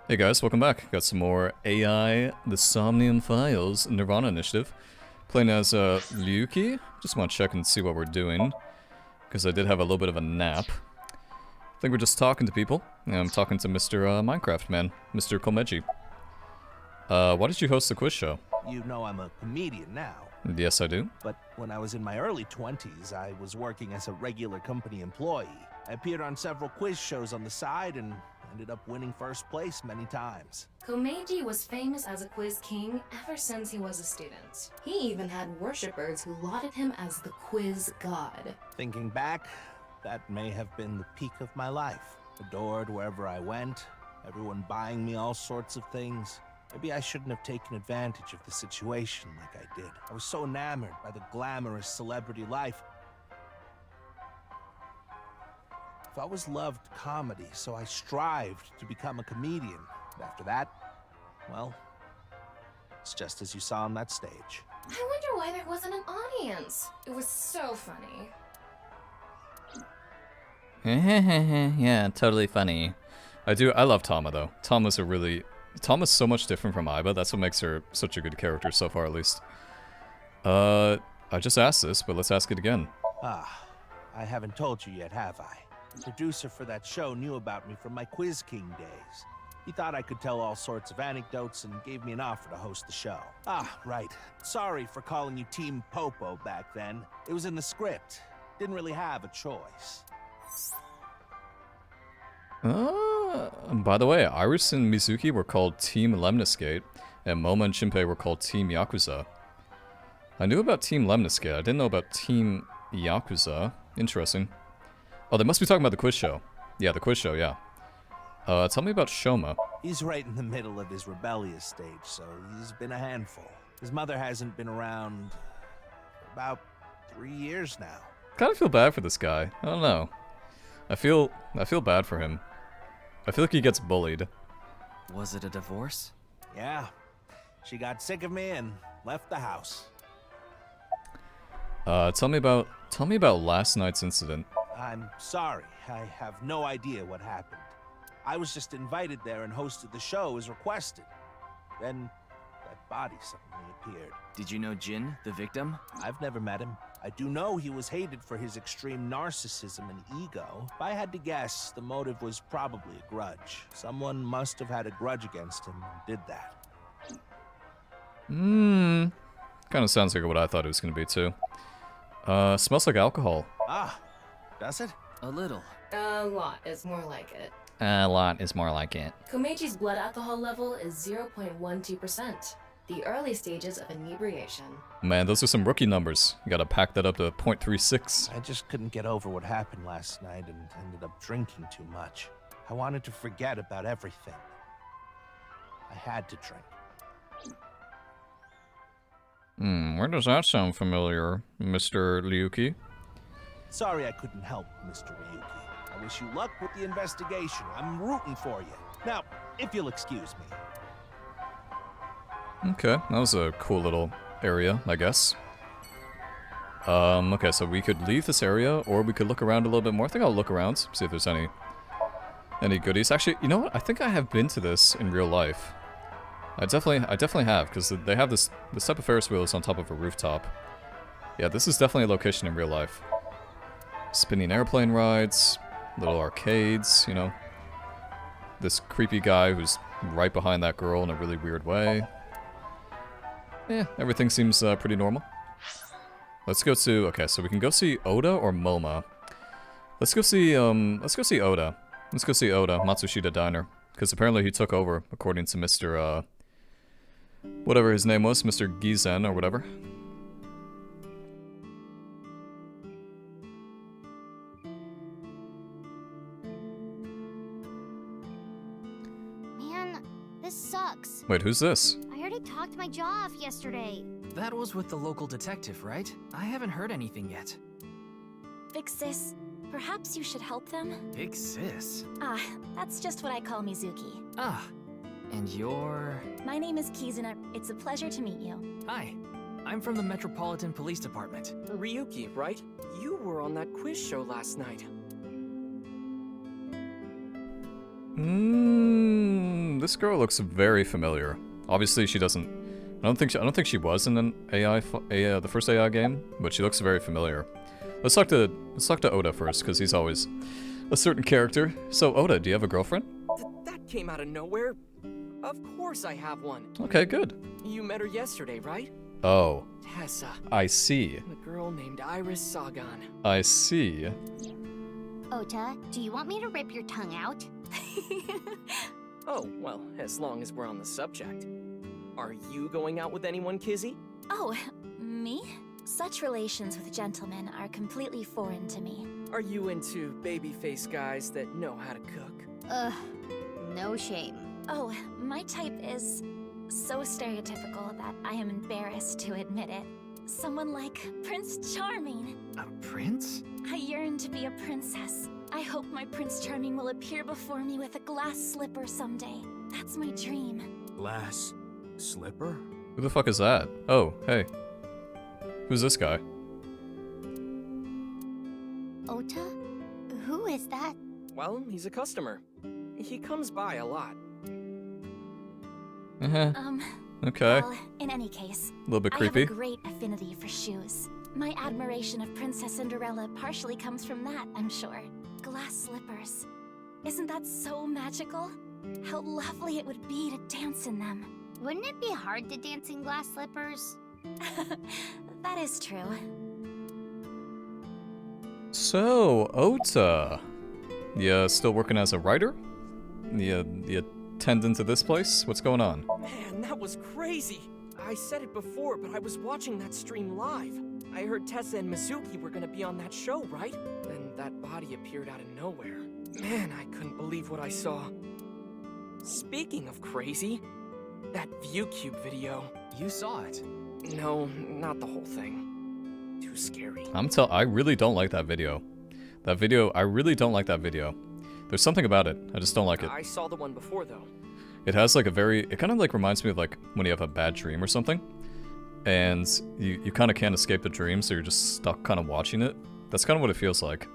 Hey guys, welcome back. Got some more AI, the SOMNIUM FILES, NirvanA Initiative. Playing as Ryuki. Just want to check and see what we're doing, because I did have a little bit of a nap. I think we're just talking to people. I'm talking to Mr. Minecraft Man, Mr. Komeji. Why did you host the quiz show? You know I'm a comedian now. Yes, I do. But when I was in my early 20s, I was working as a regular company employee. I appeared on several quiz shows on the side and ended up winning first place many times. Komeji was famous as a quiz king ever since he was a student. He even had worshippers who lauded him as the quiz god. Thinking back, that may have been the peak of my life. Adored wherever I went, everyone buying me all sorts of things. Maybe I shouldn't have taken advantage of the situation like I did. I was so enamored by the glamorous celebrity life. I've always loved comedy, so I strived to become a comedian. And after that, well, it's just as you saw on that stage. I wonder why there wasn't an audience. It was so funny. Yeah, totally funny. I love Tama though. Tama's so much different from Aiba. That's what makes her such a good character so far, at least. I just asked this, but let's ask it again. Ah, I haven't told you yet, have I? The producer for that show knew about me from my Quiz King days. He thought I could tell all sorts of anecdotes and gave me an offer to host the show. Ah, right. Sorry for calling you Team Popo back then. It was in the script. Didn't really have a choice. By the way, Iris and Mizuki were called Team Lemniscate, and Moma and Shinpei were called Team Yakuza. I knew about Team Lemniscate, I didn't know about Team Yakuza. Interesting. Oh, they must be talking about the quiz show. Yeah, the quiz show, yeah. Tell me about Shoma. He's right in the middle of his rebellious stage, so he's been a handful. His mother hasn't been around for about 3 years now. Kind of feel bad for this guy. I don't know. I feel bad for him. I feel like he gets bullied. Was it a divorce? Yeah. She got sick of me and left the house. Tell me about last night's incident. I'm sorry. I have no idea what happened. I was just invited there and hosted the show as requested. Then that body suddenly appeared. Did you know Jin, the victim? I've never met him. I do know he was hated for his extreme narcissism and ego. If I had to guess, the motive was probably a grudge. Someone must have had a grudge against him and did that. Kind of sounds like what I thought it was going to be too. Smells like alcohol. Ah, does it? A little. A lot is more like it. A lot is more like it. Komeji's blood alcohol level is 0.12%. The early stages of inebriation. Man, those are some rookie numbers. You gotta pack that up to 0.36. I just couldn't get over what happened last night and ended up drinking too much. I wanted to forget about everything. I had to drink. Where does that sound familiar, Mr. Ryuki? Sorry I couldn't help, Mr. Ryuki. I wish you luck with the investigation. I'm rooting for you. Now, if you'll excuse me. Okay, that was a cool little area, I guess. Okay, so we could leave this area, or we could look around a little bit more. I think I'll look around, see if there's any goodies. Actually, you know what? I think I have been to this in real life. I definitely have, because they have this type of Ferris wheel is on top of a rooftop. Yeah, this is definitely a location in real life. Spinning airplane rides, little arcades, you know. This creepy guy who's right behind that girl in a really weird way. Yeah, everything seems pretty normal. Let's go to, okay, so we can go see Oda or Moma. Let's go see Oda. Let's go see Oda, Matsushita Diner. Because apparently he took over, according to Mr. Whatever his name was, Mr. Gizen or whatever. Man, this sucks. Wait, who's this? I already talked my jaw off yesterday. That was with the local detective, right? I haven't heard anything yet. Big sis, perhaps you should help them? Big sis? Ah, that's just what I call Mizuki. Ah, and you're... My name is Kizuna. It's a pleasure to meet you. Hi, I'm from the Metropolitan Police Department. Ryuki, right? You were on that quiz show last night. This girl looks very familiar. Obviously, she doesn't. I don't think she was in an the first AI game, but she looks very familiar. Let's talk to Oda first, because he's always a certain character. So Oda, do you have a girlfriend? That came out of nowhere. Of course I have one. Okay, good. You met her yesterday, right? Oh. Tessa. I see. The girl named Iris Sagan. I see. Ota, do you want me to rip your tongue out? Oh, well, as long as we're on the subject. Are you going out with anyone, Kizzy? Oh, me? Such relations with gentlemen are completely foreign to me. Are you into babyface guys that know how to cook? Ugh, no shame. Oh, my type is so stereotypical that I am embarrassed to admit it. Someone like Prince Charming. A prince? I yearn to be a princess. I hope my Prince Charming will appear before me with a glass slipper someday. That's my dream. Glass slipper? Who the fuck is that? Oh, hey. Who's this guy? Ota? Who is that? Well, he's a customer. He comes by a lot. Okay. Well, in any case, A little bit I creepy. have a great affinity for shoes. My admiration of Princess Cinderella partially comes from that, I'm sure. Glass slippers. Isn't that so magical? How lovely it would be to dance in them. Wouldn't it be hard to dance in glass slippers? That is true. So, Ota. You still working as a writer? The attendant to this place? What's going on? Man, that was crazy. I said it before, but I was watching that stream live. I heard Tessa and Mizuki were gonna be on that show, right? Then that body appeared out of nowhere. Man, I couldn't believe what I saw. Speaking of crazy, that ViewCube video. You saw it. No, not the whole thing. Too scary. I really don't like that video. I really don't like that video. There's something about it. I just don't like it. I saw the one before, though. It has like it kind of like reminds me of like when you have a bad dream or something. And you kind of can't escape the dream, so you're just stuck kind of watching it. That's kind of what it feels like.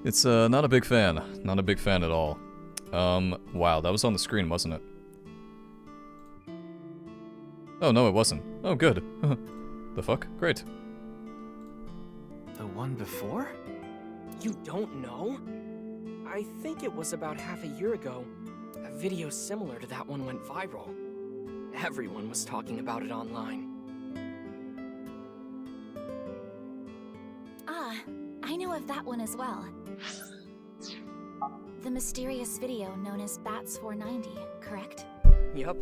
It's not a big fan. Not a big fan at all. Wow, that was on the screen, wasn't it? Oh, no, it wasn't. Oh, good. The fuck? Great. The one before? You don't know? I think it was about half a year ago. A video similar to that one went viral. Everyone was talking about it online. Ah, I know of that one as well. The mysterious video known as Bats 490, correct? Yup.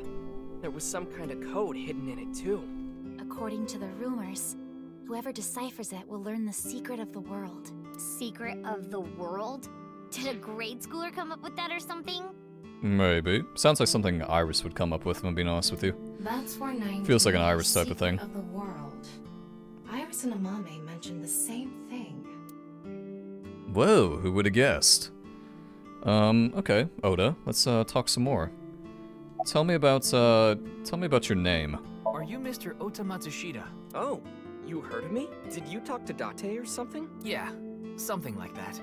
There was some kind of code hidden in it, too. According to the rumors, whoever deciphers it will learn the secret of the world. Secret of the world? Did a grade schooler come up with that or something? Maybe. Sounds like something Iris would come up with, if I'm being honest with you. That's 490. Feels like an Iris type of thing. Of the world. Iris and Amame mentioned the same thing. Whoa, who would have guessed? Okay, Oda, let's talk some more. Tell me about your name. Are you Mr. Ota Matsushita? Oh, you heard of me? Did you talk to Date or something? Yeah, something like that.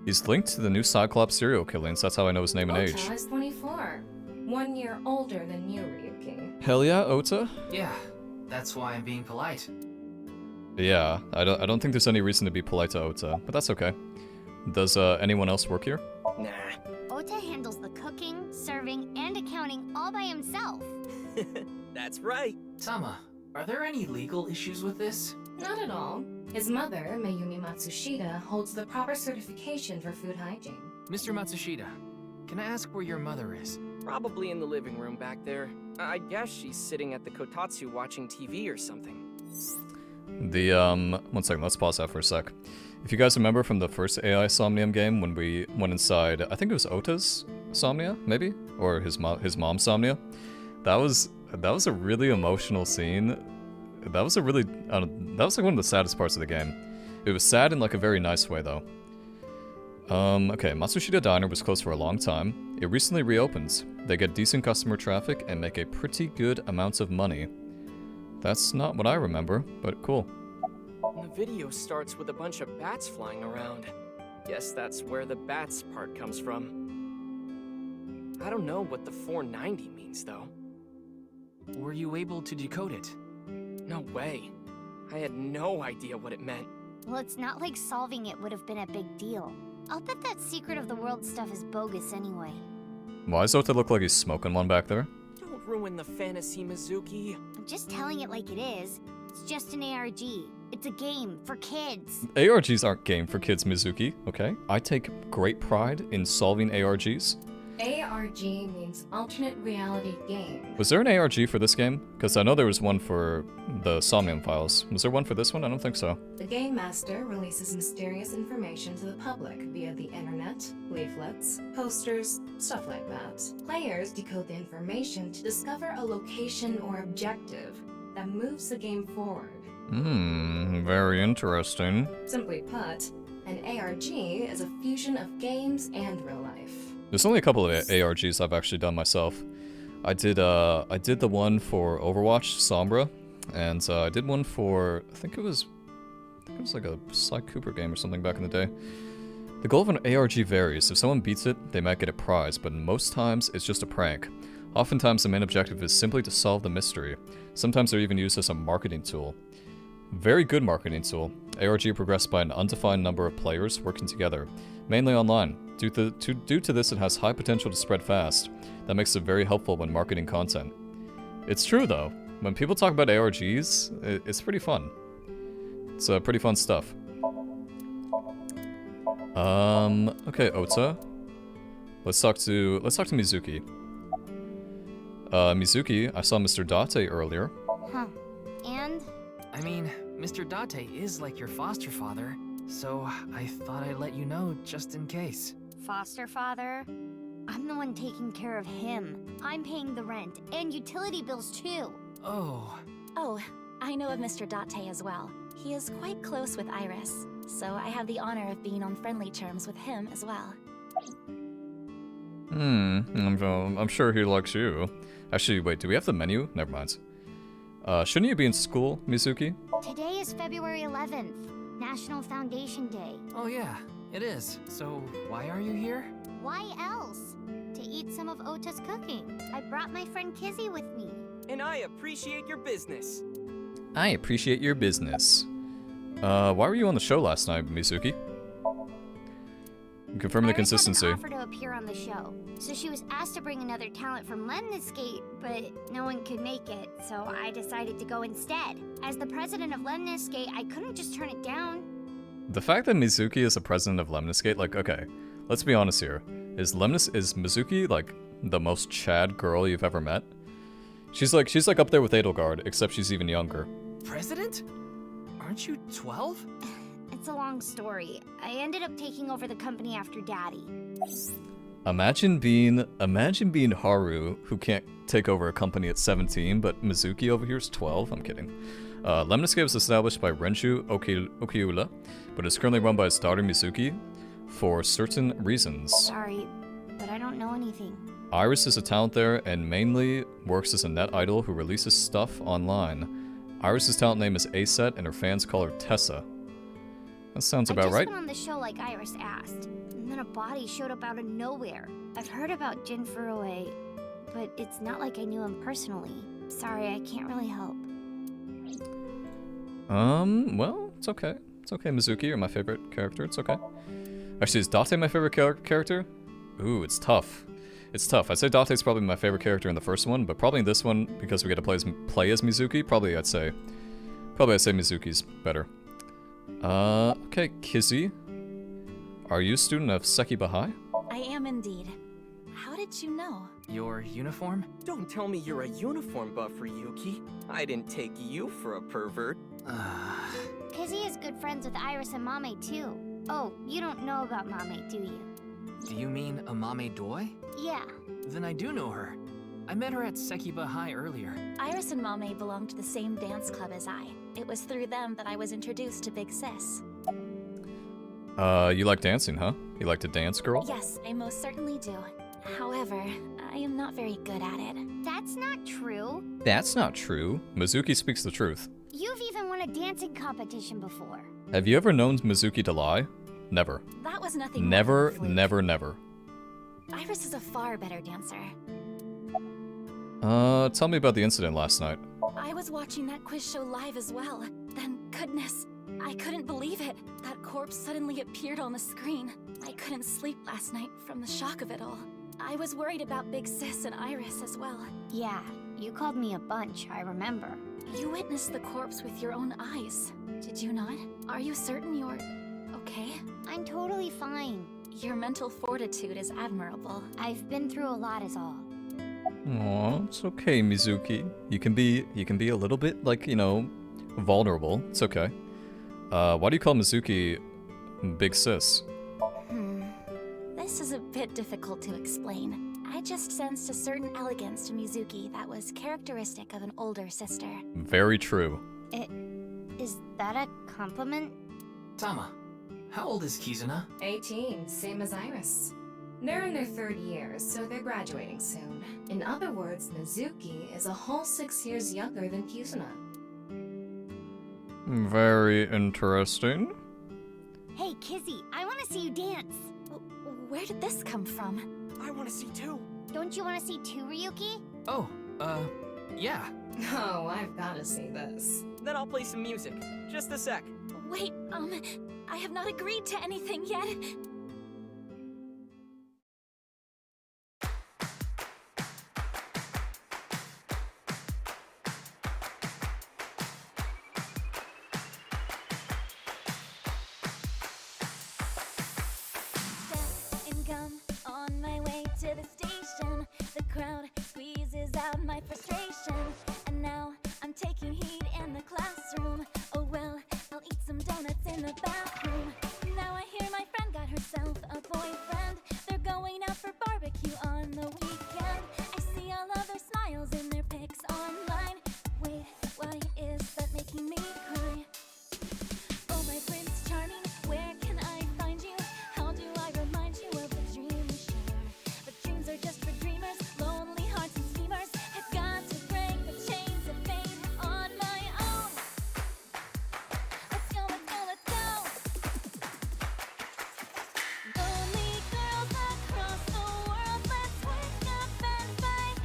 He's linked to the new Cyclops serial killings, that's how I know his name and age. Ota is 24. 1 year older than you, Ryuki. Hell yeah, Ota? Yeah, that's why I'm being polite. Yeah, I don't think there's any reason to be polite to Ota, but that's okay. Does anyone else work here? Nah. Ota handles the cooking, serving, and accounting all by himself. That's right. Tama, are there any legal issues with this? Not at all. His mother, Mayumi Matsushita, holds the proper certification for food hygiene. Mr. Matsushita, can I ask where your mother is? Probably in the living room back there. I guess she's sitting at the kotatsu watching TV or something. One second, let's pause that for a sec. If you guys remember from the first AI Somnium game when we went inside, I think it was Ota's Somnia, maybe? Or his mom's Somnia? That was a really emotional scene. That was like one of the saddest parts of the game. It was sad in like a very nice way though. Okay, Matsushita Diner was closed for a long time. It recently reopens. They get decent customer traffic and make a pretty good amounts of money. That's not what I remember, but cool. The video starts with a bunch of bats flying around. Guess that's where the bats part comes from. I don't know what the 490 means, though. Were you able to decode it? No way. I had no idea what it meant. Well, it's not like solving it would have been a big deal. I'll bet that secret of the world stuff is bogus anyway. Why does Ota look like he's smoking one back there? Don't ruin the fantasy, Mizuki. I'm just telling it like it is. It's just an ARG. It's a game for kids. ARGs aren't game for kids, Mizuki, okay? I take great pride in solving ARGs. ARG means alternate reality game. Was there an ARG for this game? Because I know there was one for the SOMNIUM Files. Was there one for this one? I don't think so. The Game Master releases mysterious information to the public via the internet, leaflets, posters, stuff like that. Players decode the information to discover a location or objective that moves the game forward. Very interesting. Simply put, an ARG is a fusion of games and real life. There's only a couple of ARGs I've actually done myself. I did the one for Overwatch, Sombra, and I did one for, I think it was like a Sly Cooper game or something back in the day. The goal of an ARG varies. If someone beats it, they might get a prize, but most times it's just a prank. Oftentimes the main objective is simply to solve the mystery. Sometimes they're even used as a marketing tool. Very good marketing tool. ARG progressed by an undefined number of players working together, mainly online. Due to this, it has high potential to spread fast. That makes it very helpful when marketing content. It's true though. When people talk about ARGs, it's pretty fun. It's pretty fun stuff. Okay, Ota. Let's talk to Mizuki. Mizuki, I saw Mr. Date earlier. Huh. And? I mean, Mr. Date is like your foster father, so I thought I'd let you know just in case. Foster father? I'm the one taking care of him. I'm paying the rent and utility bills too. Oh. Oh, I know of Mr. Date as well. He is quite close with Iris, so I have the honor of being on friendly terms with him as well. I'm sure he likes you. Actually, wait, do we have the menu? Never mind. Shouldn't you be in school, Mizuki? Today is February 11th, National Foundation Day. Oh yeah, it is. So why are you here? Why else? To eat some of Ota's cooking. I brought my friend Kizzy with me. And I appreciate your business. I appreciate your business. Why were you on the show last night, Mizuki? Confirming the consistency. Iris had an offer to appear on the show, so she was asked to bring another talent from Lemniscate, but no one could make it, so I decided to go instead. As the president of Lemniscate, I couldn't just turn it down. The fact that Mizuki is the president of Lemniscate, like, okay, let's be honest here. Is Mizuki like the most Chad girl you've ever met? She's like up there with Edelgard, except she's even younger. President? Aren't you 12? It's a long story. I ended up taking over the company after Daddy. Imagine being Haru, who can't take over a company at 17, but Mizuki over here is 12. I'm kidding. Lemniscate was established by Renshu Okiura, but is currently run by his daughter Mizuki for certain reasons. Sorry, but I don't know anything. Iris is a talent there and mainly works as a net idol who releases stuff online. Iris's talent name is Aset and her fans call her Tessa. That sounds about right. I just went on the show like Iris asked, and then a body showed up out of nowhere. I've heard about Jin Furue, but it's not like I knew him personally. Sorry, I can't really help. Well, it's okay. It's okay, Mizuki, you're my favorite character, it's okay. Actually, is Date my favorite character? Ooh, it's tough. It's tough. I'd say Date's probably my favorite character in the first one, but probably in this one, because we get to play as Mizuki, probably I'd say Mizuki's better. Okay, Kizzy. Are you a student of Sekiba High? I am indeed. How did you know? Your uniform? Don't tell me you're a uniform buff, Ryuki. I didn't take you for a pervert. Kizzy is good friends with Iris and Mame too. Oh, you don't know about Mame, do you? Do you mean Amame Doi? Yeah. Then I do know her. I met her at Sekiba High earlier. Iris and Mame belong to the same dance club as I. It was through them that I was introduced to Big Sis. You like dancing, huh? You like to dance, girl? Yes, I most certainly do. However, I am not very good at it. That's not true. That's not true. Mizuki speaks the truth. You've even won a dancing competition before. Have you ever known Mizuki to lie? Never. That was nothing. Never, more than a fluke. never, never. Iris is a far better dancer. Tell me about the incident last night. I was watching that quiz show live as well. Then, goodness, I couldn't believe it. That corpse suddenly appeared on the screen. I couldn't sleep last night from the shock of it all. I was worried about Big Sis and Iris as well. Yeah, you called me a bunch, I remember. You witnessed the corpse with your own eyes, did you not? Are you certain you're okay? I'm totally fine. Your mental fortitude is admirable. I've been through a lot is all. Aw, it's okay, Mizuki. You can be a little bit, like, you know, vulnerable. It's okay. Why do you call Mizuki Big Sis? This is a bit difficult to explain. I just sensed a certain elegance to Mizuki that was characteristic of an older sister. Very true. Is that a compliment? Tama, how old is Kizuna? 18, same as Iris. They're in their third year, so they're graduating soon. In other words, Mizuki is a whole 6 years younger than Kizuna. Very interesting. Hey, Kizzy, I want to see you dance. Where did this come from? I want to see too. Don't you want to see too, Ryuki? Oh, yeah. Oh, I've got to see this. Then I'll play some music. Just a sec. Wait, I have not agreed to anything yet. On my way to the station, the crowd squeezes out my frustration, and now I'm taking heat in the classroom. Oh well, I'll eat some donuts in the bathroom. Now I hear my friend got herself a boyfriend. They're going out for barbecue on the weekend. I see all of their smiles in their pics online. Wait, why is that making me cry? Oh my Prince Charming, where can I find you? How do I remind you of the dream we share? But dreams are just for dreamers, lonely hearts and schemers. I've got to break the chains of fate on my own. Let's go, let's go, let's go. Lonely girls across the world, let's wake up and fight.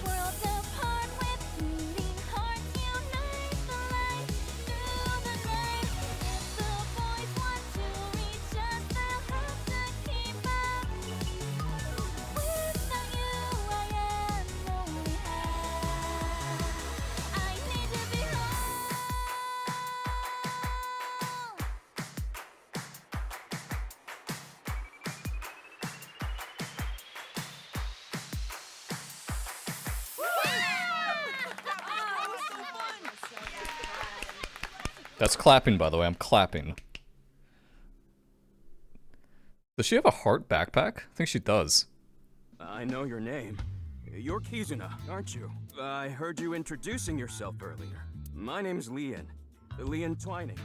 Worlds apart with beating hearts, unite the light through the night. If the boys want to reach us, they'll have to keep up. Without you, I am lonely. I need to be home. That's clapping, by the way. I'm clapping. Does she have a heart backpack? I think she does. I know your name. You're Kizuna, aren't you? I heard you introducing yourself earlier. My name's Leon Twining,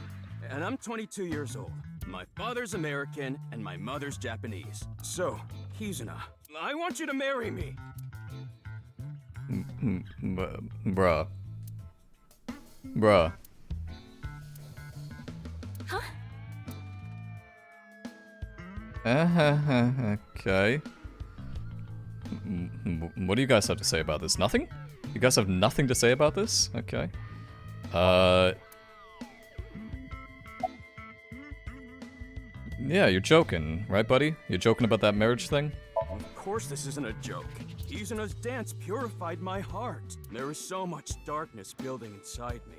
and I'm 22 years old. My father's American, and my mother's Japanese. So, Kizuna, I want you to marry me. Bruh. Bruh. Huh? Okay. What do you guys have to say about this? Nothing? You guys have nothing to say about this? Okay. Yeah, you're joking, right, buddy? You're joking about that marriage thing? Of course this isn't a joke. Kizuna's dance purified my heart. There was so much darkness building inside me,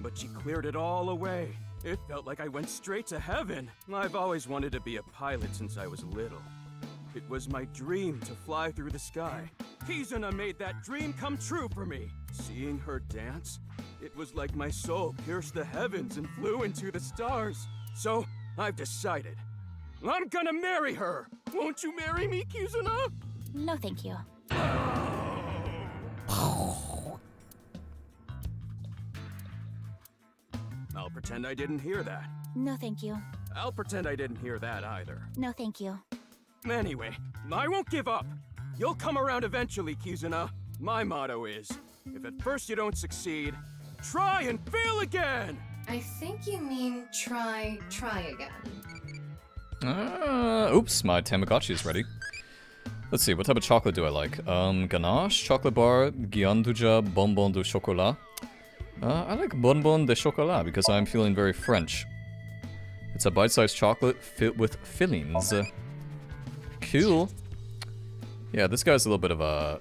but she cleared it all away. It felt like I went straight to heaven. I've always wanted to be a pilot since I was little. It was my dream to fly through the sky. Kizuna made that dream come true for me. Seeing her dance, it was like my soul pierced the heavens and flew into the stars. So, I've decided. I'm gonna marry her! Won't you marry me, Kizuna? No, thank you. I'll pretend I didn't hear that. No, thank you. I'll pretend I didn't hear that either. No, thank you. Anyway, I won't give up. You'll come around eventually, Kizuna. My motto is, if at first you don't succeed, try and fail again! I think you mean try again. Oops, my Tamagotchi is ready. Let's see, what type of chocolate do I like? Ganache, chocolate bar, Gianduja, bonbon de chocolat. I like bonbon de chocolat because I'm feeling very French. It's a bite-sized chocolate filled with fillings. Cool. Yeah, this guy's a little bit of a...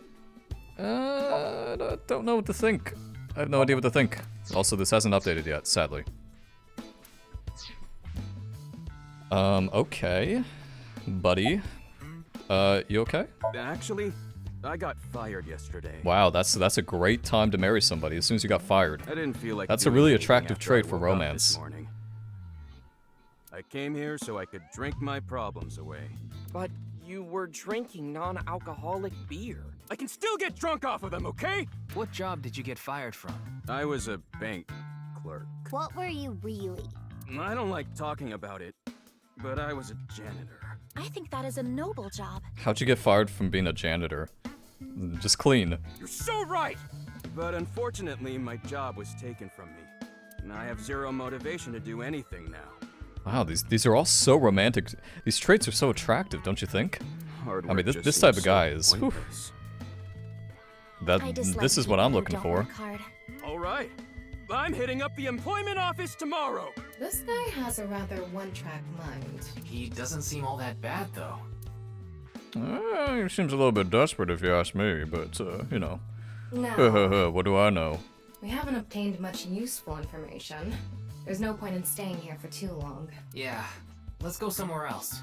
I don't know what to think. I have no idea what to think. Also, this hasn't updated yet, sadly. Okay. Buddy. You okay? Actually, I got fired yesterday. Wow, that's a great time to marry somebody as soon as you got fired. I didn't feel like that's a doing really anything attractive after trait I for woke up this romance. morning. I came here so I could drink my problems away. But you were drinking non-alcoholic beer. I can still get drunk off of them, okay? What job did you get fired from? I was a bank clerk. What were you really? I don't like talking about it, but I was a janitor. I think that is a noble job. How'd you get fired from being a janitor? Just clean. You're so right! But unfortunately, my job was taken from me. And I have zero motivation to do anything now. Wow, these are all so romantic. These traits are so attractive, don't you think? Hard work I mean, just this type seems of so guy is... whew. pointless. This is what I'm looking Don't for. work hard. All right. I'm hitting up the employment office tomorrow. This guy has a rather one-track mind. He doesn't seem all that bad, though. He seems a little bit desperate if you ask me, but, you know. No, What do I know? we haven't obtained much useful information. There's no point in staying here for too long. Yeah, let's go somewhere else.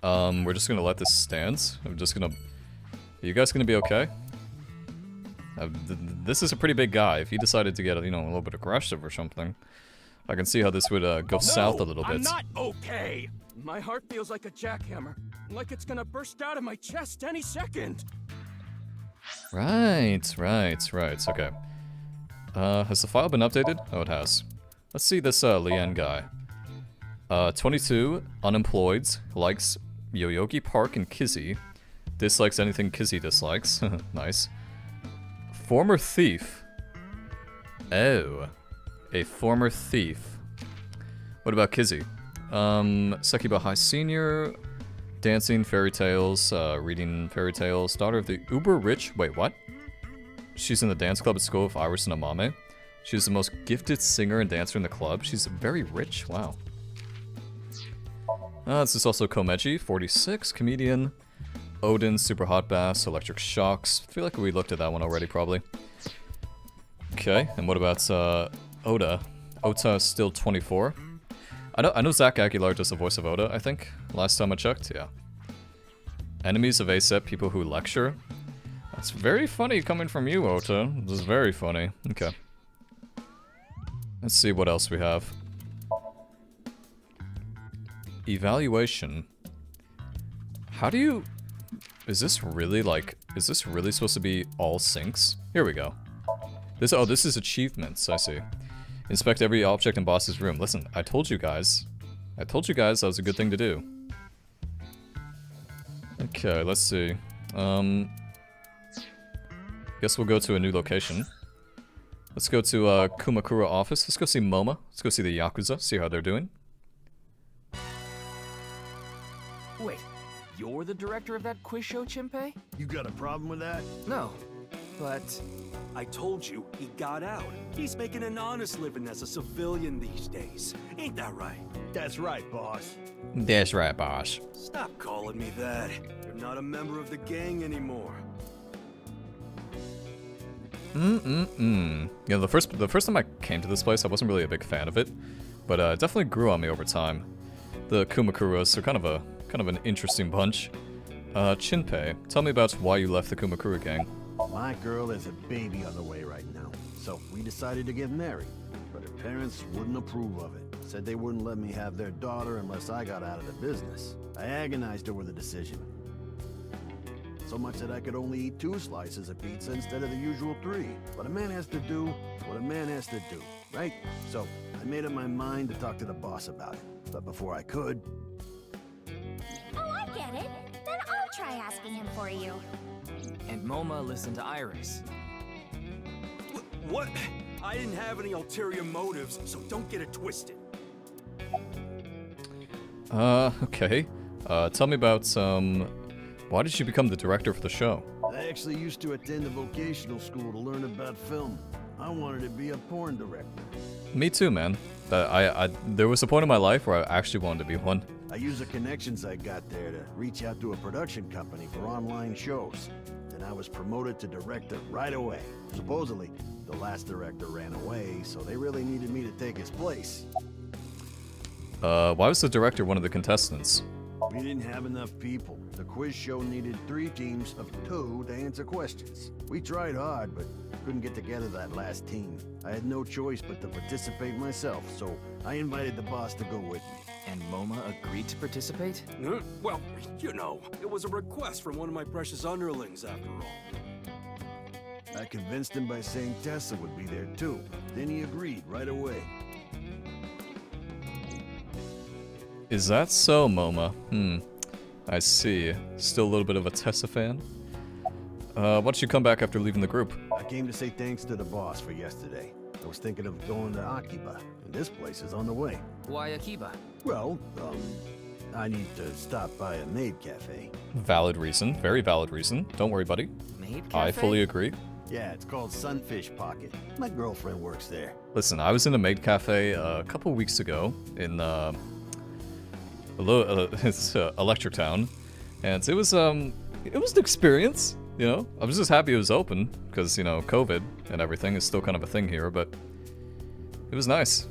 We're just gonna let this stand. I'm just gonna... Are you guys gonna be okay? This is a pretty big guy. If he decided to get, you know, a little bit aggressive or something, I can see how this would go south a little bit. I'm not okay. My heart feels like a jackhammer, like it's gonna burst out of my chest any second. Right. Okay. Has the file been updated? Oh, it has. Let's see this Lien guy. 22, unemployed, likes Yoyogi Park and Kizzy, dislikes anything Kizzy dislikes. Nice. Former thief. Oh, a former thief. What about Kizzy? Sekiba High Senior, dancing fairy tales, reading fairy tales, daughter of the uber rich. Wait, what? She's in the dance club at school of Iris and Amame. She's the most gifted singer and dancer in the club. She's very rich. Wow. This is also Komeji, 46, comedian. Odin, super hot bass, electric shocks. I feel like we looked at that one already, probably. Okay, and what about Oda? Ota is still 24. I know Zach Aguilar does the voice of Oda, I think. Last time I checked, yeah. Enemies of ASEP, people who lecture. That's very funny coming from you, Ota. This is very funny. Okay. Let's see what else we have. Evaluation. How do you... Is this really supposed to be all syncs? Here we go. This is achievements, I see. Inspect every object in boss's room. Listen, I told you guys that was a good thing to do. Okay, let's see. Guess we'll go to a new location. Let's go to Kumakura office. Let's go see Moma. Let's go see the Yakuza, see how they're doing. Wait, you're the director of that quiz show, Chimpei? You got a problem with that? No, but... I told you, he got out. He's making an honest living as a civilian these days. Ain't that right? That's right, boss. That's right, boss. Stop calling me that. You're not a member of the gang anymore. Yeah, the first time I came to this place, I wasn't really a big fan of it, but it definitely grew on me over time. The Kumakuras are kind of an interesting bunch. Chinpei, tell me about why you left the Kumakura gang. My girl has a baby on the way right now, so we decided to get married. But her parents wouldn't approve of it. Said they wouldn't let me have their daughter unless I got out of the business. I agonized over the decision. So much that I could only eat 2 slices of pizza instead of the usual 3. But a man has to do what a man has to do, right? So I made up my mind to talk to the boss about it. But before I could... Oh, I get it. Then I'll try asking him for you. And Moma listened to Iris. What? I didn't have any ulterior motives, so don't get it twisted. Okay. Tell me about, why did you become the director for the show? I actually used to attend a vocational school to learn about film. I wanted to be a porn director. Me too, man. There was a point in my life where I actually wanted to be one. I used the connections I got there to reach out to a production company for online shows. Then I was promoted to director right away. Supposedly, the last director ran away, so they really needed me to take his place. Why was the director one of the contestants? We didn't have enough people. The quiz show needed 3 teams of 2 to answer questions. We tried hard, but couldn't get together that last team. I had no choice but to participate myself, so I invited the boss to go with me. And MoMA agreed to participate? Well, you know, it was a request from one of my precious underlings, after all. I convinced him by saying Tessa would be there too. Then he agreed right away. Is that so, MoMA? I see. Still a little bit of a Tessa fan? Why don't you come back after leaving the group? I came to say thanks to the boss for yesterday. I was thinking of going to Akiba, and this place is on the way. Why Akiba? Well, I need to stop by a maid cafe. Valid reason. Very valid reason. Don't worry, buddy. Maid cafe? I fully agree. Yeah, it's called Sunfish Pocket. My girlfriend works there. Listen, I was in a maid cafe a couple weeks ago in it's Electric Town, and it was an experience. You know, I was just happy it was open because, you know, COVID and everything is still kind of a thing here, but it was nice.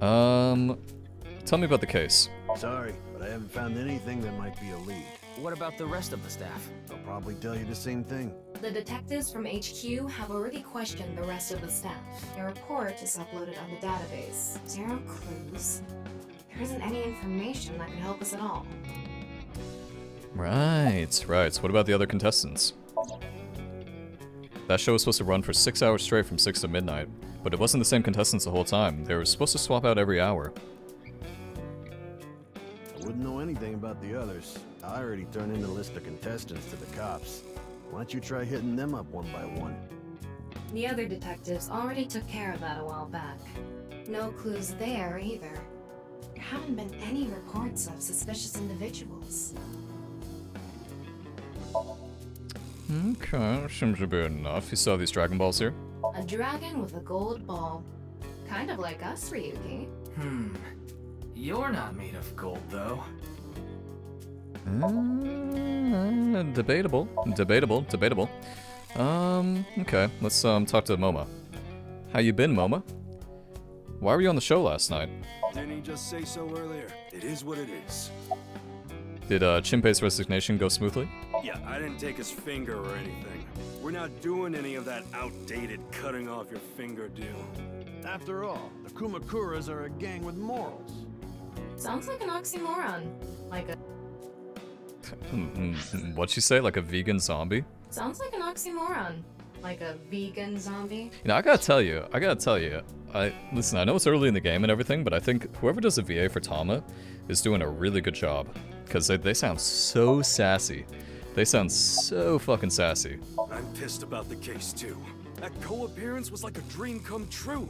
Tell me about the case. Sorry, but I haven't found anything that might be a lead. What about the rest of the staff? They'll probably tell you the same thing. The detectives from HQ have already questioned the rest of the staff. Their report is uploaded on the database. 0 clues. There isn't any information that could help us at all. Right. So what about the other contestants? That show was supposed to run for 6 hours straight from 6 to midnight, but it wasn't the same contestants the whole time. They were supposed to swap out every hour. I wouldn't know anything about the others. I already turned in the list of contestants to the cops. Why don't you try hitting them up one by one? The other detectives already took care of that a while back. No clues there either. There haven't been any reports of suspicious individuals. Okay, seems to be enough. You saw these Dragon Balls here? A dragon with a gold ball. Kind of like us, Ryuki. You're not made of gold, though. Debatable. Okay, let's talk to MoMA. How you been, MoMA? Why were you on the show last night? Didn't he just say so earlier? It is what it is. Did Chinpei's resignation go smoothly? Yeah, I didn't take his finger or anything. We're not doing any of that outdated cutting off your finger deal. After all, the Kumakuras are a gang with morals. Sounds like an oxymoron. Like a... What'd you say? Like a vegan zombie? Sounds like an oxymoron. Like a vegan zombie. You know, I gotta tell you. Listen, I know it's early in the game and everything, but I think whoever does the VA for Tama is doing a really good job. Because they sound so sassy. They sound so fucking sassy. I'm pissed about the case, too. That co-appearance was like a dream come true.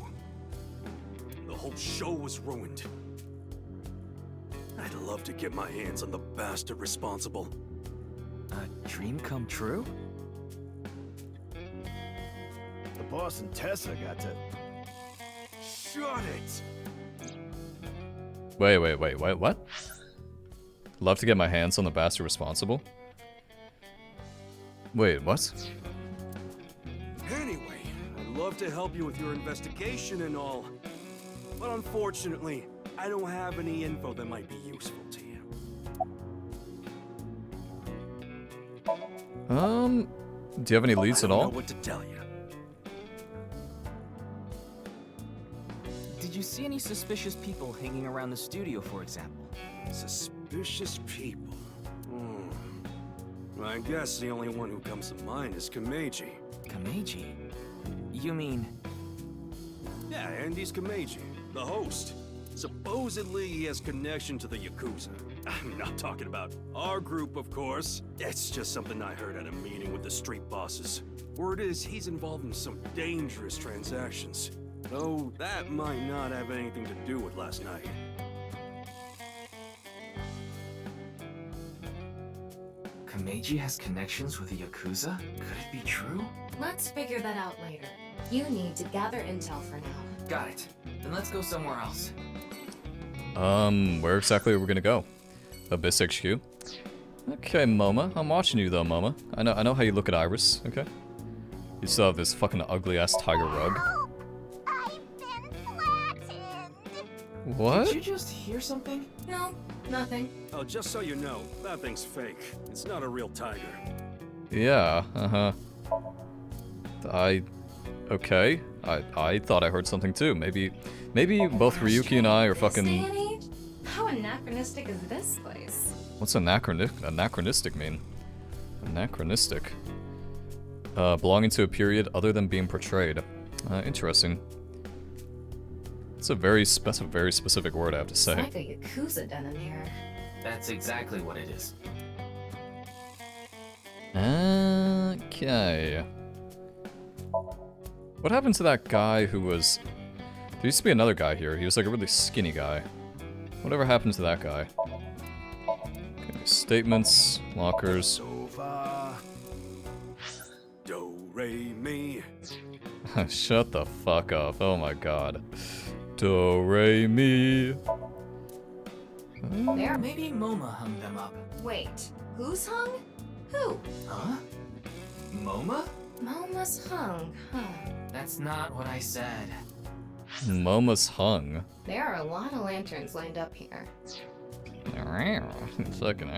The whole show was ruined. I'd love to get my hands on the bastard responsible. A dream come true? The boss and Tessa got to... Shut it! Wait, what? Love to get my hands on the bastard responsible? Wait, what? Anyway, I'd love to help you with your investigation and all. But unfortunately, I don't have any info that might be useful to you. Do you have any leads at all? I don't know what to tell you. Did you see any suspicious people hanging around the studio, for example? Suspicious people? I guess the only one who comes to mind is Kameji. Kameji? You mean... Yeah, Andy's Kameji, the host. Supposedly he has connection to the Yakuza. I'm not talking about our group, of course. It's just something I heard at a meeting with the street bosses. Word is he's involved in some dangerous transactions. Though that might not have anything to do with last night. Kameji has connections with the Yakuza? Could it be true? Let's figure that out later. You need to gather intel for now. Got it. Then let's go somewhere else. Where exactly are we gonna go? Abyss HQ? Okay, Moma. I'm watching you though, Moma. I know how you look at Iris, okay? You still have this fucking ugly-ass tiger rug. I've been flattened. What? Did you just hear something? No, nothing. Oh, just so you know, that thing's fake. It's not a real tiger. Yeah, Okay. I thought I heard something too. Maybe both Ryuki and I are fucking... How anachronistic is this place? What's anachronistic mean? Anachronistic. Belonging to a period other than being portrayed. Interesting. It's a very specific word, I have to say. It's like a Yakuza den in here. That's exactly what it is. Okay. What happened to that guy who was... There used to be another guy here. He was like a really skinny guy. Whatever happened to that guy? Okay, statements, lockers. Sofa. Do, re, mi. Shut the fuck up. Oh my god. Do, re, mi. There. Maybe Moma hung them up. Wait, who's hung? Who? Huh? Moma? Moma's hung, huh? That's not what I said. Moma's hung. There are a lot of lanterns lined up here. It's like an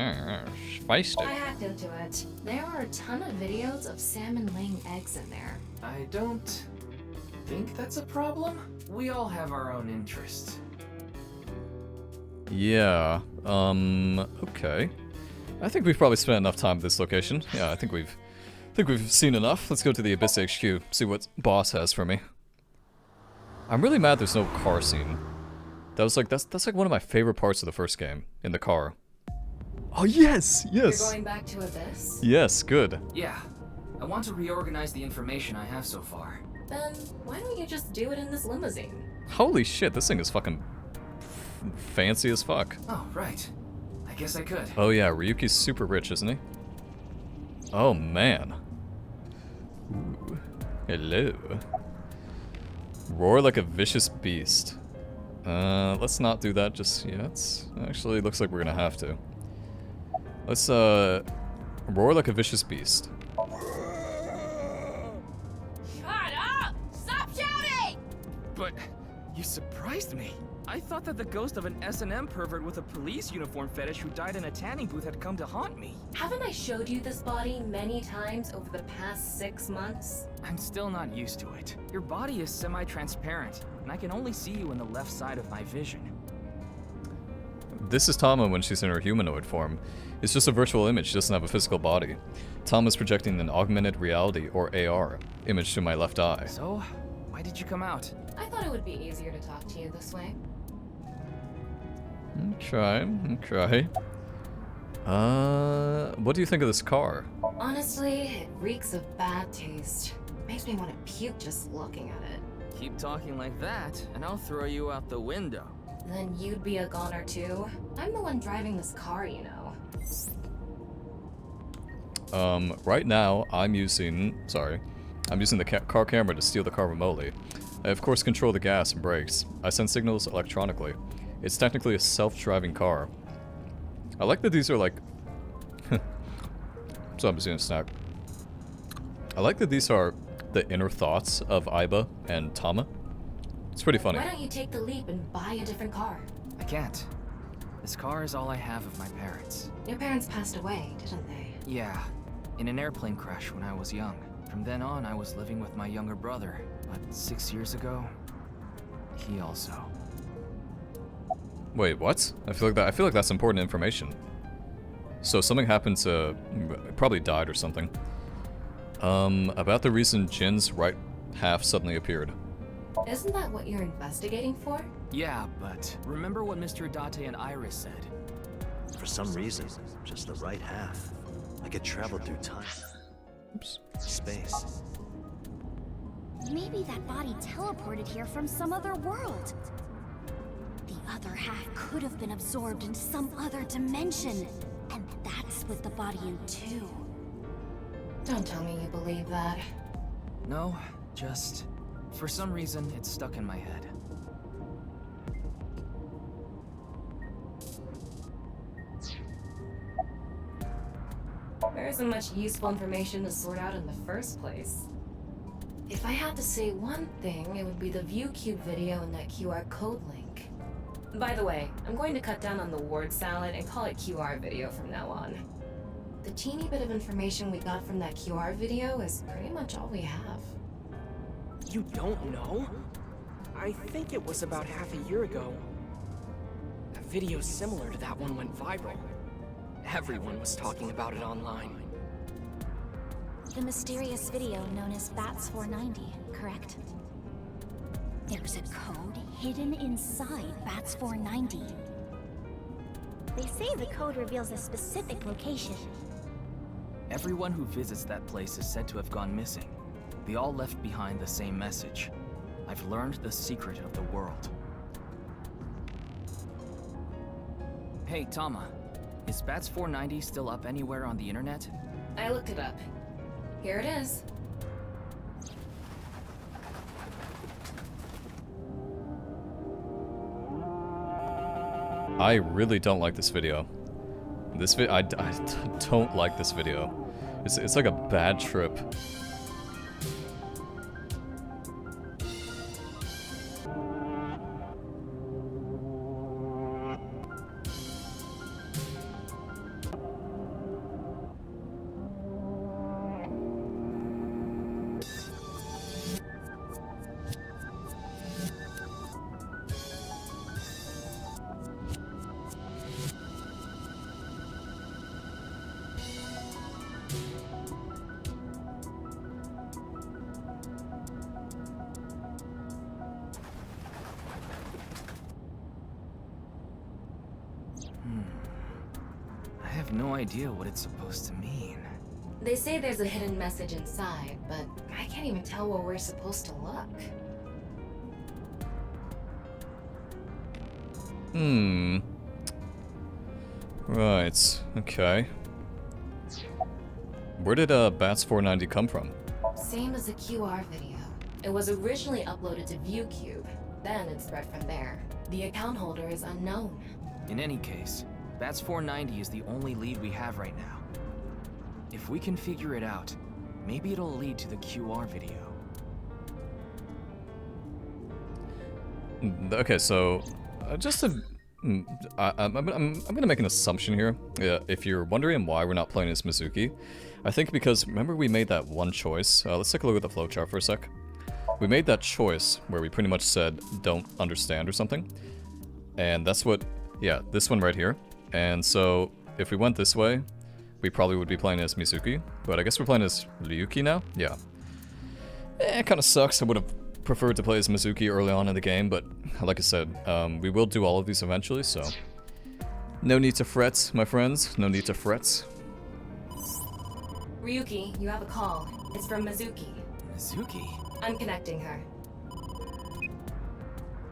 feisty. I hacked into it. There are a ton of videos of salmon laying eggs in there. I don't think that's a problem. We all have our own interests. Yeah, okay. I think we've probably spent enough time at this location. Yeah, I think we've seen enough. Let's go to the Abyss HQ, see what boss has for me. I'm really mad there's no car scene. That's like one of my favorite parts of the first game, in the car. Oh yes, yes. You're going back to Abyss? Yes, good. Yeah. I want to reorganize the information I have so far. Then why don't you just do it in this limousine? Holy shit, this thing is fucking fancy as fuck. Oh, right. I guess I could. Oh yeah, Ryuki's super rich, isn't he? Oh man. Ooh. Hello. Roar like a vicious beast. Let's not do that just yet. Actually, looks like we're gonna have to. Let's, roar like a vicious beast. Shut up! Stop shouting! But you surprised me. I thought that the ghost of an S&M pervert with a police uniform fetish who died in a tanning booth had come to haunt me. Haven't I showed you this body many times over the past 6 months? I'm still not used to it. Your body is semi-transparent, and I can only see you in the left side of my vision. This is Tama when she's in her humanoid form. It's just a virtual image, she doesn't have a physical body. Tama's projecting an augmented reality, or AR, image to my left eye. So, why did you come out? I thought it would be easier to talk to you this way. Okay. What do you think of this car? Honestly, it reeks of bad taste. Makes me want to puke just looking at it. Keep talking like that, and I'll throw you out the window. Then you'd be a goner too. I'm the one driving this car, you know. Right now, I'm using the car camera to steal the car remotely. I of course control the gas and brakes. I send signals electronically. It's technically a self-driving car. I like that these are like... So I'm just gonna snack. I like that these are the inner thoughts of Aiba and Tama. It's pretty funny. Why don't you take the leap and buy a different car? I can't. This car is all I have of my parents. Your parents passed away, didn't they? Yeah, in an airplane crash when I was young. From then on, I was living with my younger brother. But 6 years ago, he also... Wait, what? I feel like that's important information. So something happened to... probably died or something. About the reason Jin's right half suddenly appeared. Isn't that what you're investigating for? Yeah, but remember what Mr. Date and Iris said? For some reason, just the right half. I could travel through time. Oops. Space. Maybe that body teleported here from some other world. The other half could have been absorbed into some other dimension. And that's with the body in two. Don't tell me you believe that. No, just... for some reason, it's stuck in my head. There isn't much useful information to sort out in the first place. If I had to say one thing, it would be the ViewCube video and that QR code link. By the way, I'm going to cut down on the word salad and call it QR video from now on. The teeny bit of information we got from that QR video is pretty much all we have. You don't know? I think it was about half a year ago. A video similar to that one went viral. Everyone was talking about it online. The mysterious video known as Bats 490, correct? There's a code hidden inside Bats 490. They say the code reveals a specific location. Everyone who visits that place is said to have gone missing. They all left behind the same message. I've learned the secret of the world. Hey, Tama. Is Bats 490 still up anywhere on the internet? I looked it up. Here it is. I really don't like this video. I don't like this video. It's like a bad trip. I have no idea what it's supposed to mean. They say there's a hidden message inside, but I can't even tell where we're supposed to look. Right, okay. Where did Bats 490 come from? Same as the QR video. It was originally uploaded to ViewCube, then it spread from there. The account holder is unknown. In any case, Bats 490 is the only lead we have right now. If we can figure it out, maybe it'll lead to the QR video. Okay, so just to, I'm gonna make an assumption here. If you're wondering why we're not playing as Mizuki, I think because remember we made that one choice. Let's take a look at the flowchart for a sec. We made that choice where we pretty much said don't understand or something, and that's what, yeah, this one right here. And so if we went this way, we probably would be playing as Mizuki, but I guess we're playing as Ryuki now. Yeah. It kind of sucks. I would have preferred to play as Mizuki early on in the game, but like I said, we will do all of these eventually, so no need to fret, my friends. No need to fret. Ryuki, you have a call. It's from Mizuki. Mizuki? I'm connecting her.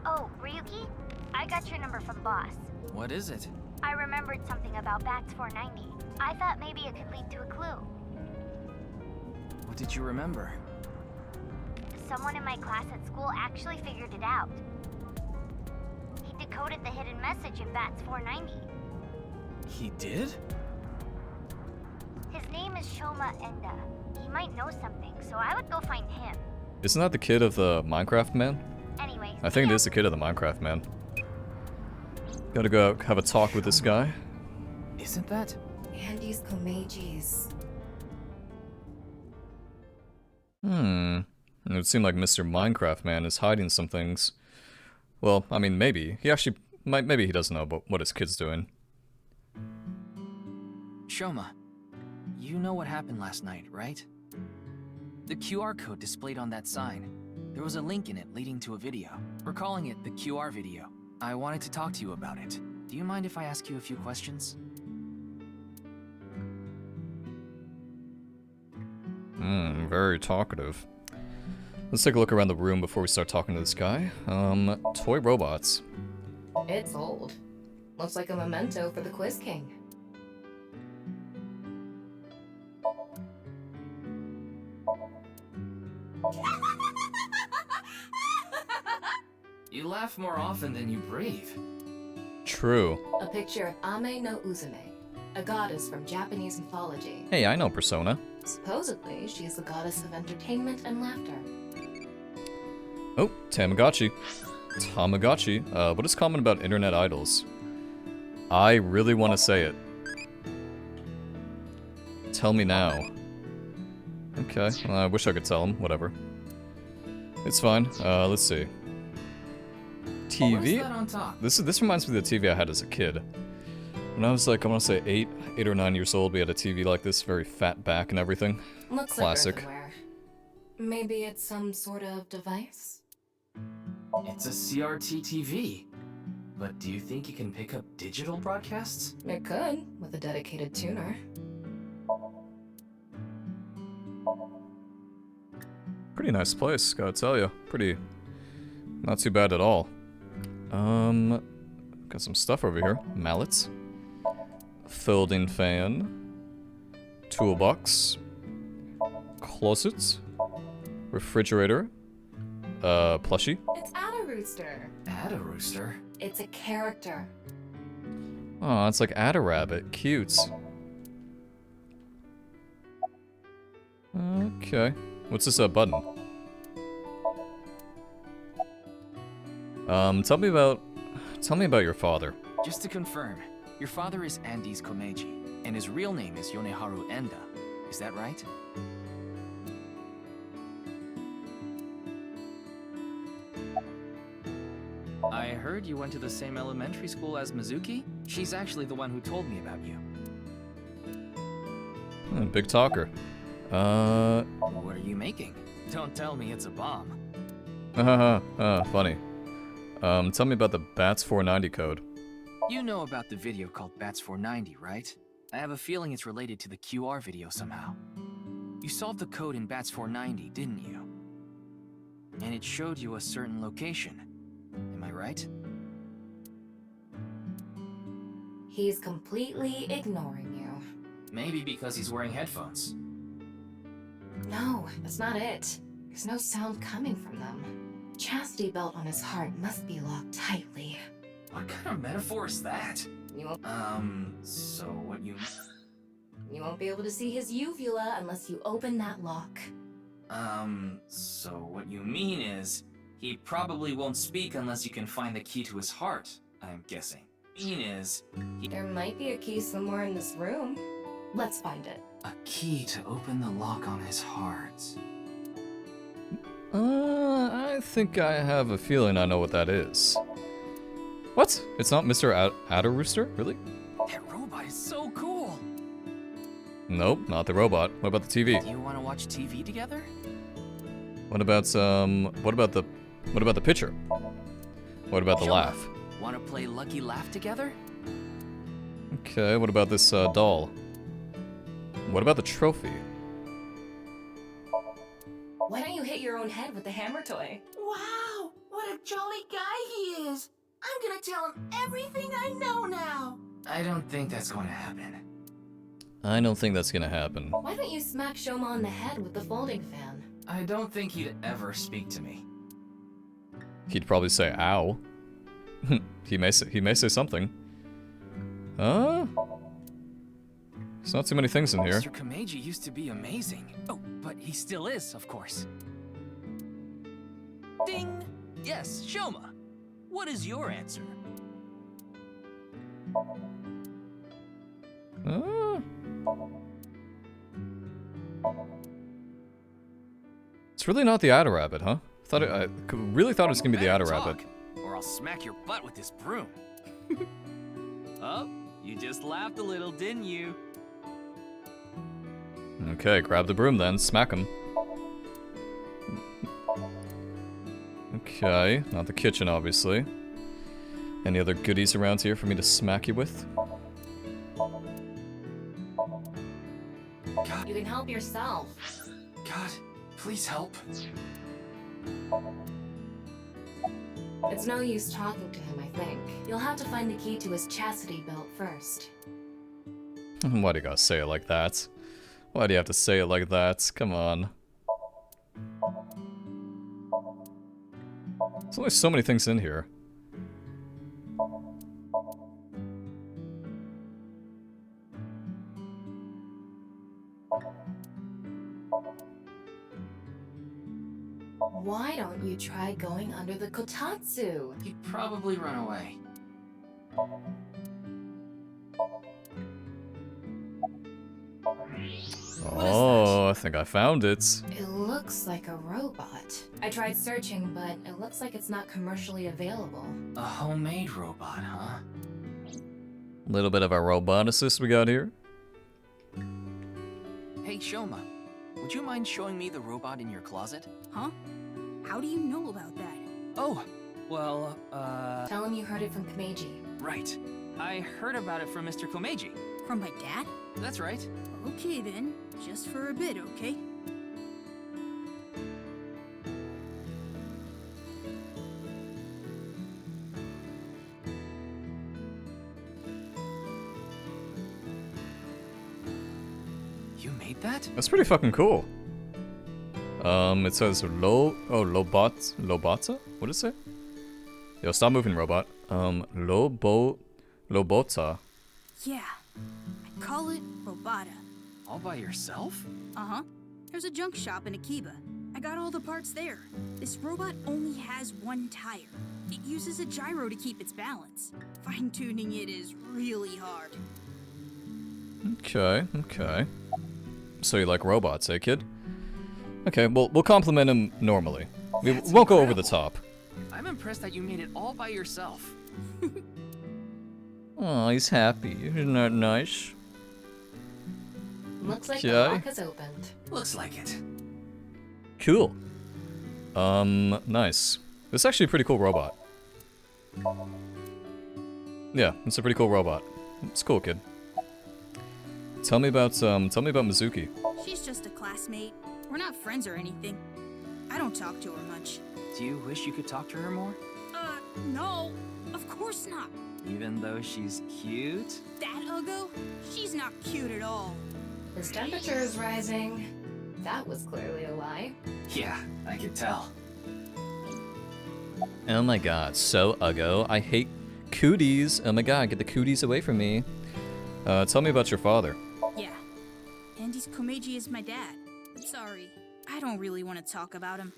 Oh, Ryuki? I got your number from Boss. What is it? I remembered something about Bats 490. I thought maybe it could lead to a clue. What did you remember? Someone in my class at school actually figured it out. He decoded the hidden message in Bats 490. He did? His name is Shoma Enda. He might know something, so I would go find him. Isn't that the kid of the Minecraft man? Anyway, I think it is the kid of the Minecraft man. Gotta go have a talk with this guy. Isn't that? Andy's Komeiji's. It would seem like Mr. Minecraft Man is hiding some things. Well, I mean, maybe. He actually maybe he doesn't know about what his kid's doing. Shoma, you know what happened last night, right? The QR code displayed on that sign. There was a link in it leading to a video. We're calling it the QR video. I wanted to talk to you about it. Do you mind if I ask you a few questions? Very talkative. Let's take a look around the room before we start talking to this guy. Toy robots. It's old. Looks like a memento for the Quiz King. You laugh more often than you breathe. True. A picture of Ame no Uzume, a goddess from Japanese mythology. Hey, I know Persona. Supposedly, she is the goddess of entertainment and laughter. Oh, Tamagotchi. Tamagotchi. What is common about internet idols? I really want to say it. Tell me now. Okay, well, I wish I could tell him. Whatever. It's fine. Let's see. TV? What's that on top? This reminds me of the TV I had as a kid. When I was like, I want to say 8 or 9 years old, we had a TV like this, very fat back and everything. Looks Classic. like earthenware. Maybe it's some sort of device? It's a CRT TV. But do you think it can pick up digital broadcasts? It could, with a dedicated tuner. Pretty nice place, gotta tell you. Pretty... not too bad at all. Got some stuff over here. Mallets. Folding fan. Toolbox. Closet. Refrigerator. Plushie. It's Ada Rooster. Ada Rooster? It's a character. Oh, it's like Ada Rabbit. Cute. Okay. What's this button? Tell me about your father. Just to confirm, your father is Andes Komeiji, and his real name is Yoneharu Enda. Is that right? I heard you went to the same elementary school as Mizuki? She's actually the one who told me about you. Big talker. What are you making? Don't tell me it's a bomb. Funny. Tell me about the BATS 490 code. You know about the video called BATS 490, right? I have a feeling it's related to the QR video somehow. You solved the code in BATS 490, didn't you? And it showed you a certain location. Am I right? He's completely ignoring you. Maybe because he's wearing headphones. No, that's not it. There's no sound coming from them. Chastity belt on his heart must be locked tightly. What kind of metaphor is that? You won't, so what you... you won't be able to see his uvula unless you open that lock. So what you mean is, he probably won't speak unless you can find the key to his heart, I'm guessing. Mean is, There might be a key somewhere in this room. Let's find it. a key to open the lock on his heart. I think I have a feeling I know what that is. What? It's not Mr. Ada Rooster? Really? That robot is so cool! Nope, not the robot. What about the TV? Do you want to watch TV together? What about the picture? What about the laugh? Want to play Lucky Laugh together? Okay, what about this doll? What about the trophy? Why don't you hit your own head with the hammer toy? Wow, what a jolly guy he is. I'm gonna tell him everything I know now. I don't think that's going to happen. I don't think that's gonna happen. Why don't you smack Shoma on the head with the folding fan? I don't think he'd ever speak to me. He'd probably say ow. he may say something. There's not too many things in here. Mr. Komeiji used to be amazing. Oh, but he still is, of course. Ding! Yes, Shoma. What is your answer? It's really not the Ada Rabbit, huh? I really thought it was gonna be the Ada Rabbit. Or I'll smack your butt with this broom. Oh, you just laughed a little, didn't you? Okay, grab the broom then, smack him. Okay, not the kitchen, obviously. Any other goodies around here for me to smack you with? God, You can help yourself. God, please help. It's no use talking to him, I think. You'll have to find the key to his chastity belt first. Why do you gotta say it like that? Why do you have to say it like that? Come on. There's only so many things in here. Why don't you try going under the kotatsu? He'd probably run away. Oh, I think I found it. It looks like a robot. I tried searching, but it looks like it's not commercially available. A homemade robot, huh? Little bit of a roboticist we got here. Hey, Shoma, would you mind showing me the robot in your closet? Huh? How do you know about that? Oh, well, Tell him you heard it from Kameji. right. I heard about it from Mr. Komeiji. From my dad? That's right. Okay then, just for a bit, okay? You made that? That's pretty fucking cool. It says Lobata? What did it say? Yo, stop moving, robot. Lobota. Yeah, I call it Robata. All by yourself? Uh-huh. There's a junk shop in Akiba. I got all the parts there. This robot only has one tire. It uses a gyro to keep its balance. Fine-tuning it is really hard. Okay, okay. So you like robots, eh, kid? Okay, well, we'll compliment him normally. We won't go over the top. I'm impressed that you made it all by yourself. Oh, he's happy. Isn't that nice? Looks like the Okay. lock has opened. Looks like it. Cool. Nice. This is actually a pretty cool robot. Yeah, it's a pretty cool robot. It's cool, kid. Tell me about Mizuki. She's just a classmate. We're not friends or anything. I don't talk to her much. Do you wish you could talk to her more? No. Of course not. Even though she's cute? That Uggo? She's not cute at all. His temperature is rising. That was clearly a lie. Yeah, I could tell. Oh my god, so uggo. I hate cooties. Oh my god, get the cooties away from me. Tell me about your father. Yeah. Andy's Komeiji is my dad. Sorry. I don't really want to talk about him.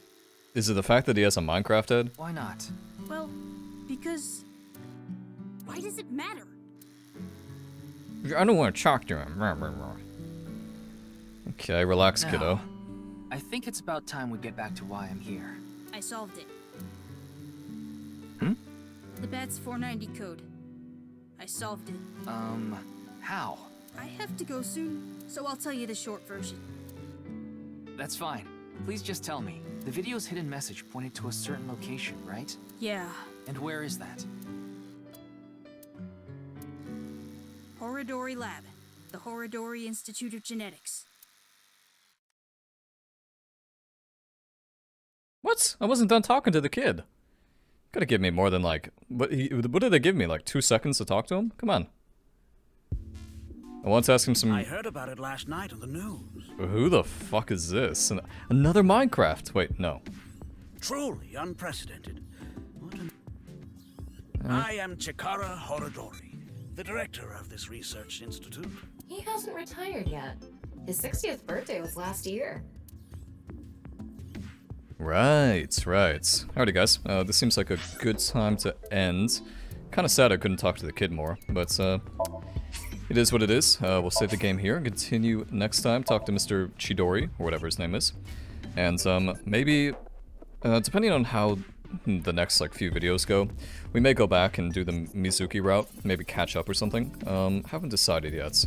Is it the fact that he has a Minecraft head? Why not? Well, because... Why does it matter? I don't want to talk to him. Okay, relax, No. kiddo. I think it's about time we get back to why I'm here. I solved it. Hmm? The BATS 490 code. I solved it. How? I have to go soon, so I'll tell you the short version. That's fine. Please just tell me. The video's hidden message pointed to a certain location, right? Yeah. And where is that? Horodori Lab. The Horodori Institute of Genetics. What? I wasn't done talking to the kid. Gotta give me more than like... What did they give me? Like 2 seconds to talk to him? Come on. I want to ask him some... I heard about it last night on the news. Who the fuck is this? Another Minecraft. Wait, no. Truly unprecedented. I am Chikara Horodori, the director of this research institute. He hasn't retired yet. His 60th birthday was last year. Right, right. Alrighty, guys. This seems like a good time to end. Kind of sad I couldn't talk to the kid more, but it is what it is. We'll save the game here and continue next time. Talk to Mr. Chidori, or whatever his name is. And maybe, depending on how the next like few videos go, we may go back and do the Mizuki route, maybe catch up or something. Haven't decided yet.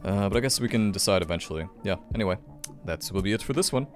But I guess we can decide eventually. Yeah, anyway, that will be it for this one.